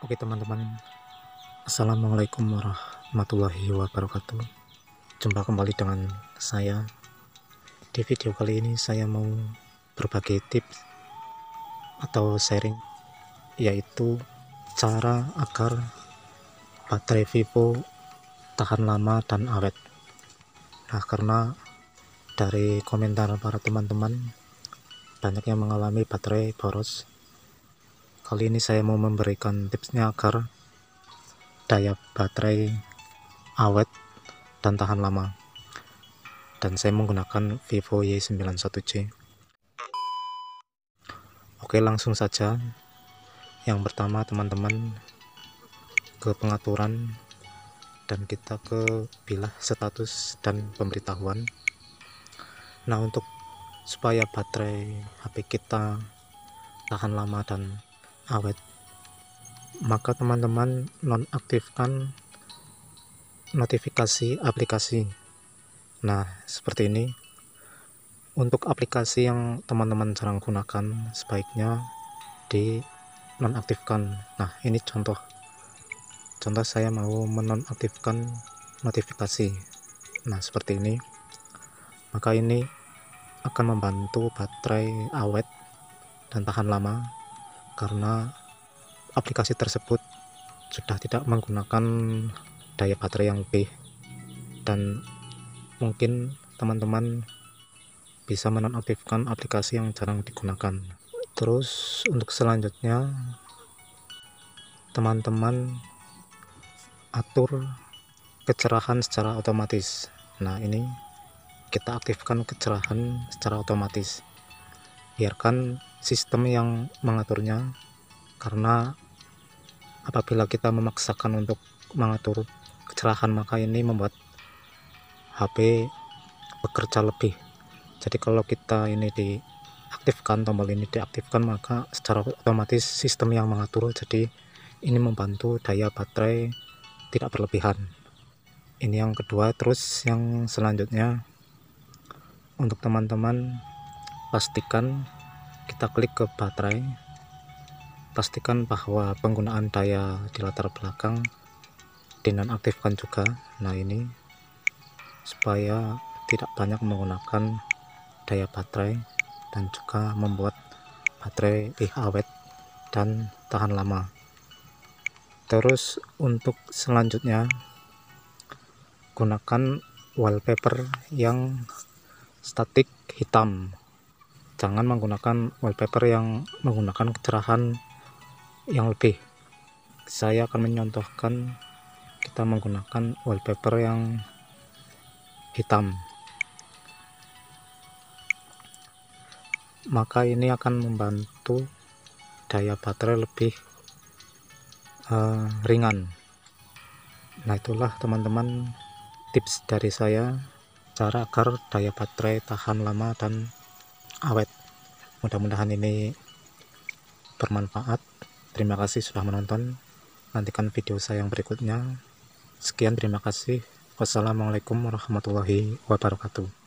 Oke teman-teman, Assalamualaikum warahmatullahi wabarakatuh. Jumpa kembali dengan saya. Di video kali ini saya mau berbagi tips atau sharing, yaitu cara agar baterai Vivo tahan lama dan awet. Nah, karena dari komentar para teman-teman banyak yang mengalami baterai boros, kali ini saya mau memberikan tipsnya agar daya baterai awet dan tahan lama. Dan saya menggunakan Vivo Y91C. Oke, langsung saja. Yang pertama teman-teman, ke pengaturan dan kita ke bilah status dan pemberitahuan. Nah, untuk supaya baterai HP kita tahan lama dan awet, maka teman-teman nonaktifkan notifikasi aplikasi. Nah, seperti ini. Untuk aplikasi yang teman-teman jarang gunakan, sebaiknya di nonaktifkan. Nah, ini contoh saya mau menonaktifkan notifikasi. Nah, seperti ini. Maka ini akan membantu baterai awet dan tahan lama, karena aplikasi tersebut sudah tidak menggunakan daya baterai yang lebih, dan mungkin teman-teman bisa menonaktifkan aplikasi yang jarang digunakan. Terus untuk selanjutnya, teman-teman atur kecerahan secara otomatis. Nah, ini kita aktifkan kecerahan secara otomatis, biarkan sistem yang mengaturnya, karena apabila kita memaksakan untuk mengatur kecerahan, maka ini membuat HP bekerja lebih. Jadi kalau kita ini diaktifkan, tombol ini diaktifkan, maka secara otomatis sistem yang mengatur, jadi ini membantu daya baterai tidak berlebihan. Ini yang kedua. Terus yang selanjutnya, untuk teman-teman pastikan kita klik ke baterai, pastikan bahwa penggunaan daya di latar belakang dinonaktifkan juga. Nah, ini supaya tidak banyak menggunakan daya baterai dan juga membuat baterai lebih awet dan tahan lama. Terus untuk selanjutnya, gunakan wallpaper yang statik hitam. Jangan menggunakan wallpaper yang menggunakan kecerahan yang lebih. Saya akan menyontohkan kita menggunakan wallpaper yang hitam. Maka ini akan membantu daya baterai lebih ringan. Nah, itulah teman-teman tips dari saya, cara agar daya baterai tahan lama dan awet. Mudah-mudahan ini bermanfaat. Terima kasih sudah menonton. Nantikan video saya yang berikutnya. Sekian, terima kasih. Wassalamualaikum warahmatullahi wabarakatuh.